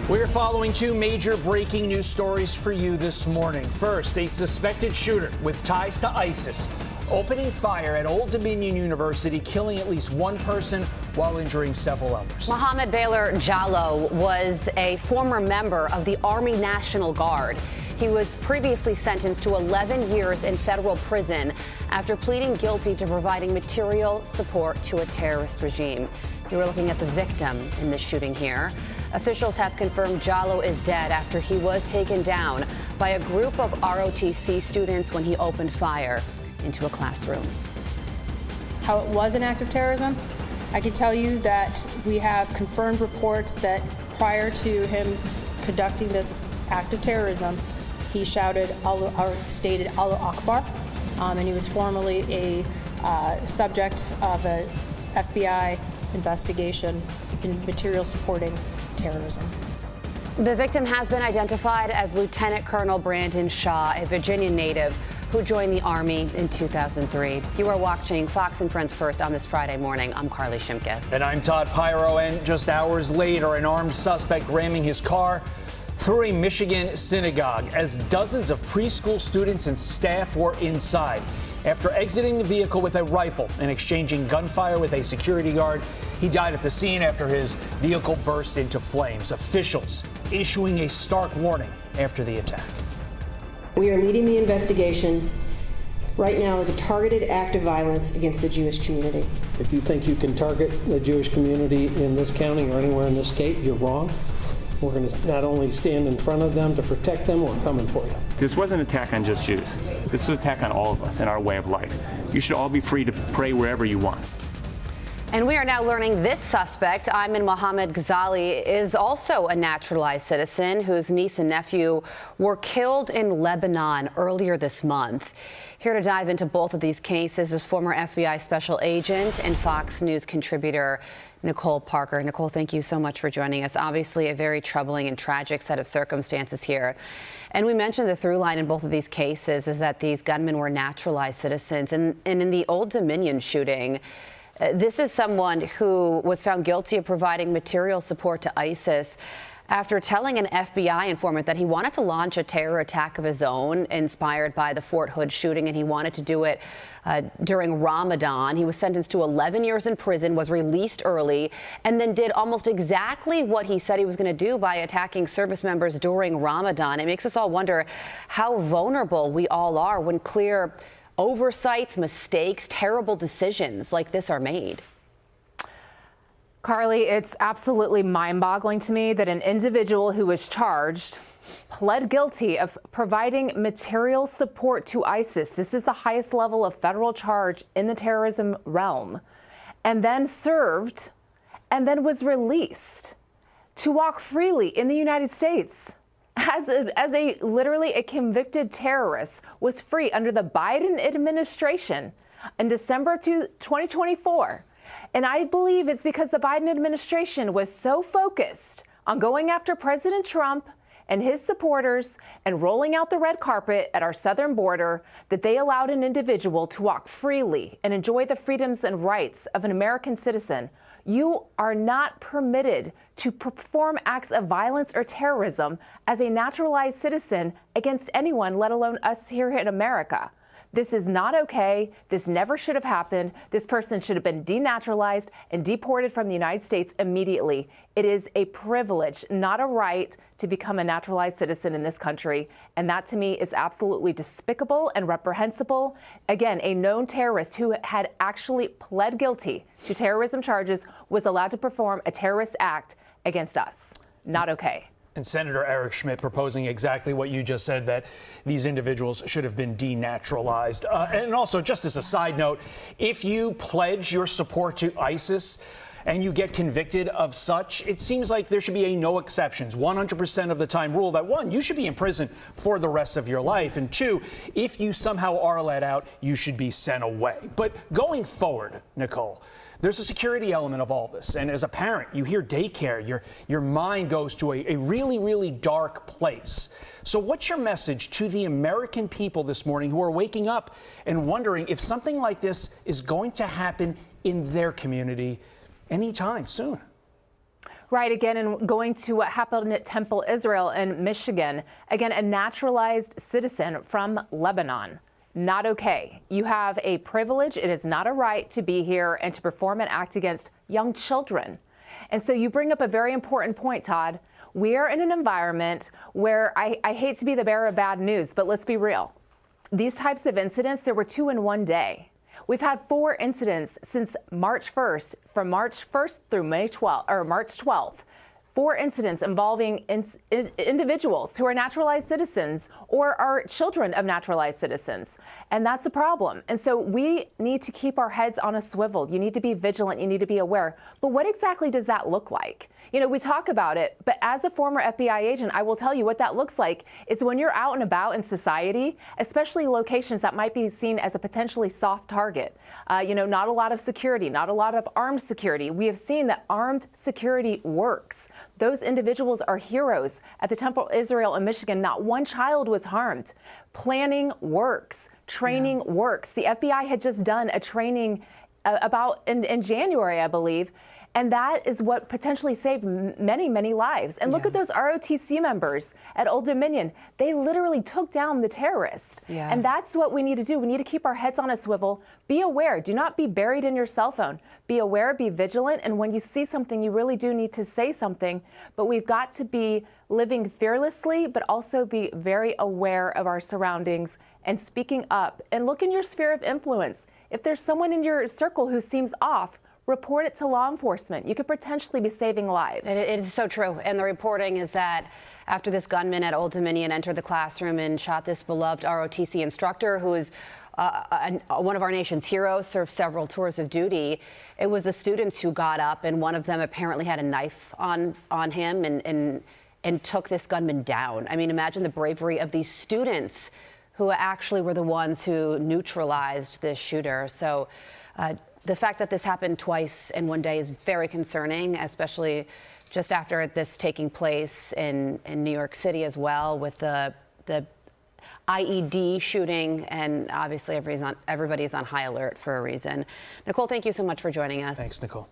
We're following two major breaking news stories for you this morning. First, a suspected shooter with ties to ISIS opening fire at Old Dominion University, killing at least one person while injuring several others. Mohammed Baylor Jallo was a former member of the Army National Guard. He was previously sentenced to 11 years in federal prison after pleading guilty to providing material support to a terrorist regime. You were looking at the victim in this shooting here. Officials have confirmed Jallo is dead after he was taken down by a group of ROTC students when he opened fire into a classroom. How it was an act of terrorism? I can tell you that we have confirmed reports that prior to him conducting this act of terrorism, he shouted, stated Allah Akbar, and he was formerly a subject of an FBI investigation in material supporting terrorism. The victim has been identified as Lieutenant Colonel Brandon Shaw, a Virginia native who joined the Army in 2003. You are watching Fox and Friends First on this Friday morning. I'm Carly Shimkus. And I'm Todd Pyro, and just hours later, an armed suspect ramming his car through a Michigan synagogue as dozens of preschool students and staff were inside. After exiting the vehicle with a rifle and exchanging gunfire with a security guard, he died at the scene after his vehicle burst into flames. Officials issuing a stark warning after the attack. We are leading the investigation right now as a targeted act of violence against the Jewish community. If you think you can target the Jewish community in this county or anywhere in this state, you're wrong. We're going to not only stand in front of them to protect them, we're coming for you. This wasn't an attack on just Jews. This was an attack on all of us and our way of life. You should all be free to pray wherever you want. And we are now learning this suspect, Ayman Mohammed Ghazali, is also a naturalized citizen whose niece and nephew were killed in Lebanon earlier this month. Here to dive into both of these cases is former FBI special agent and Fox News contributor Nicole Parker. Nicole, thank you so much for joining us. Obviously, a very troubling and tragic set of circumstances here. And we mentioned the through line in both of these cases is that these gunmen were naturalized citizens. And in the Old Dominion shooting, this is someone who was found guilty of providing material support to ISIS after telling an FBI informant that he wanted to launch a terror attack of his own inspired by the Fort Hood shooting, and he wanted to do it during Ramadan. He was sentenced to 11 years in prison, was released early, and then did almost exactly what he said he was going to do by attacking service members during Ramadan. It makes us all wonder how vulnerable we all are when clear oversights, mistakes, terrible decisions like this are made. Carly, it's absolutely mind-boggling to me that an individual who was charged pled guilty of providing material support to ISIS. This is the highest level of federal charge in the terrorism realm, and then served and then was released to walk freely in the United States as a literally a convicted terrorist, was free under the Biden administration in December 2024. And I believe it's because the Biden administration was so focused on going after President Trump and his supporters and rolling out the red carpet at our southern border that they allowed an individual to walk freely and enjoy the freedoms and rights of an American citizen. You are not permitted to perform acts of violence or terrorism as a naturalized citizen against anyone, let alone us here in America. This is not okay. This never should have happened. This person should have been denaturalized and deported from the United States immediately. It is a privilege, not a right, to become a naturalized citizen in this country. And that, to me, is absolutely despicable and reprehensible. Again, a known terrorist who had actually pled guilty to terrorism charges was allowed to perform a terrorist act against us. Not okay. And Senator Eric Schmidt proposing exactly what you just said, that these individuals should have been denaturalized. And also, just as a side note, if you pledge your support to ISIS and you get convicted of such, it seems like there should be a no exceptions, 100% of the time rule that, one, you should be in prison for the rest of your life, and two, if you somehow are let out, you should be sent away. But going forward, Nicole, there's a security element of all this. And as a parent, you hear daycare, your mind goes to a really, really dark place. So what's your message to the American people this morning who are waking up and wondering if something like this is going to happen in their community anytime soon? Right, again, and going to what happened at Temple, Israel in Michigan. Again, a naturalized citizen from Lebanon. Not okay. You have a privilege. It is not a right to be here and to perform an act against young children. And so you bring up a very important point, Todd. We are in an environment where I hate to be the bearer of bad news, but let's be real. These types of incidents, there were 2 in one day. We've had 4 incidents since March 1st, from March 1st through March 12th. 4 incidents involving individuals who are naturalized citizens or are children of naturalized citizens. And that's a problem. And so we need to keep our heads on a swivel. You need to be vigilant. You need to be aware. But what exactly does that look like? You know, we talk about it, but as a former FBI agent, I will tell you what that looks like is when you're out and about in society, especially locations that might be seen as a potentially soft target. You know, not a lot of security, not a lot of armed security. We have seen that armed security works. Those individuals are heroes. At the Temple, Israel, and Michigan, not one child was harmed. Planning works. Training works. The FBI had just done a training about in January, I believe. And that is what potentially saved many, many lives. And look at those ROTC members at Old Dominion. They literally took down the terrorist. And that's what we need to do. We need to keep our heads on a swivel. Be aware. Do not be buried in your cell phone. Be aware, be vigilant. And when you see something, you really do need to say something. But we've got to be living fearlessly, but also be very aware of our surroundings and speaking up. And look in your sphere of influence. If there's someone in your circle who seems off, report it to law enforcement. You could potentially be saving lives. It is so true. And the reporting is that after this gunman at Old Dominion entered the classroom and shot this beloved ROTC instructor, who is one of our nation's heroes, served several tours of duty, it was the students who got up, and one of them apparently had a knife on him and took this gunman down. I mean, imagine the bravery of these students who actually were the ones who neutralized this shooter. So the fact that this happened twice in one day is very concerning, especially just after this taking place in New York City as well, with the IED shooting, and obviously everybody's on high alert for a reason. Nicole, thank you so much for joining us. Thanks, Nicole.